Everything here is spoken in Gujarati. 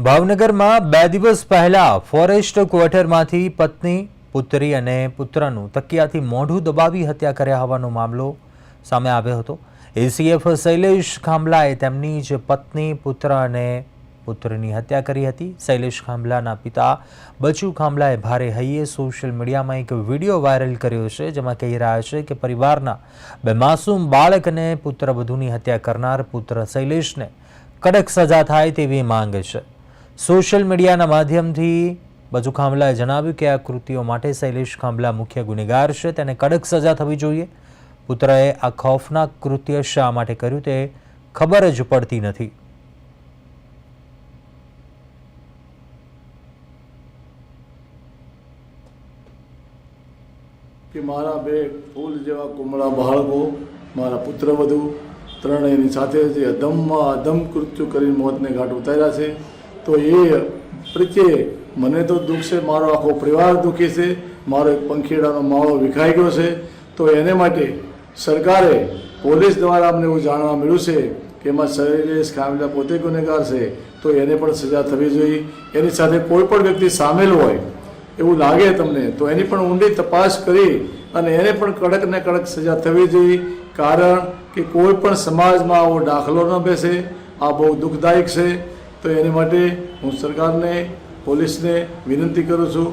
ભાવનગરમાં 2 દિવસ પહેલા ફોરેસ્ટ ક્વાર્ટરમાંથી પત્ની, પુત્રી અને પુત્રનું તકિયાથી મોઢું દબાવી હત્યા કર્યા હોવાનો મામલો સામે આવ્યો હતો। એસીએફ શૈલેષ ખાંભલાએ તેમની જ પત્ની, પુત્ર અને પુત્રની હત્યા કરી હતી। શૈલેષ ખાંભલાના પિતા બચુ ખાંભલાએ ભારે હૈયે સોશિયલ મીડિયામાં એક વિડીયો વાયરલ કર્યો છે, જેમાં કહી રહ્યા છે કે પરિવારના 2 માસૂમ બાળક અને પુત્રવધૂની હત્યા કરનાર પુત્ર શૈલેષને કડક સજા થાય તેવી માંગ છે। સોશિયલ મીડિયાના માધ્યમથી બચુ ખાંભલાએ જણાવ્યું કે આ કૃત્યો માટે શૈલેષ ખાંભલા મુખ્ય ગુનેગાર છે, તેને કડક સજા થવી જોઈએ। પુત્રએ આ ખૌફનાક કૃત્ય શા માટે કર્યું તે ખબર જ પડતી નથી। કે મારા 2 ફૂલ જેવા કુમળા બાળકો, મારા પુત્રવધુ ત્રણેયની સાથે જે અધમમાં અધમ કૃત્ય કરીને મોતને ઘાટ ઉતાર્યા છે, તો એ પ્રત્યે મને તો દુઃખ છે, મારો આખો પરિવાર દુઃખી છે, મારો એક પંખીડાનો માળો વિખાઈ ગયો છે। તો એને માટે સરકારે પોલીસ દ્વારા અમને એવું જાણવા મળ્યું છે કે એમાં શૈલેષ ખાંભલા પોતે ગુનેગાર છે, તો એને પણ સજા થવી જોઈએ। એની સાથે કોઈ પણ વ્યક્તિ સામેલ હોય એવું લાગે તમને તો એની પણ ઊંડી તપાસ કરી અને એને પણ કડક ને કડક સજા થવી જોઈએ। કારણ કે કોઈ પણ સમાજમાં આવો દાખલો ન બેસે, આ બહુ દુઃખદાયક છે। તો એની માટે હું સરકારને, પોલીસને વિનંતી કરું છું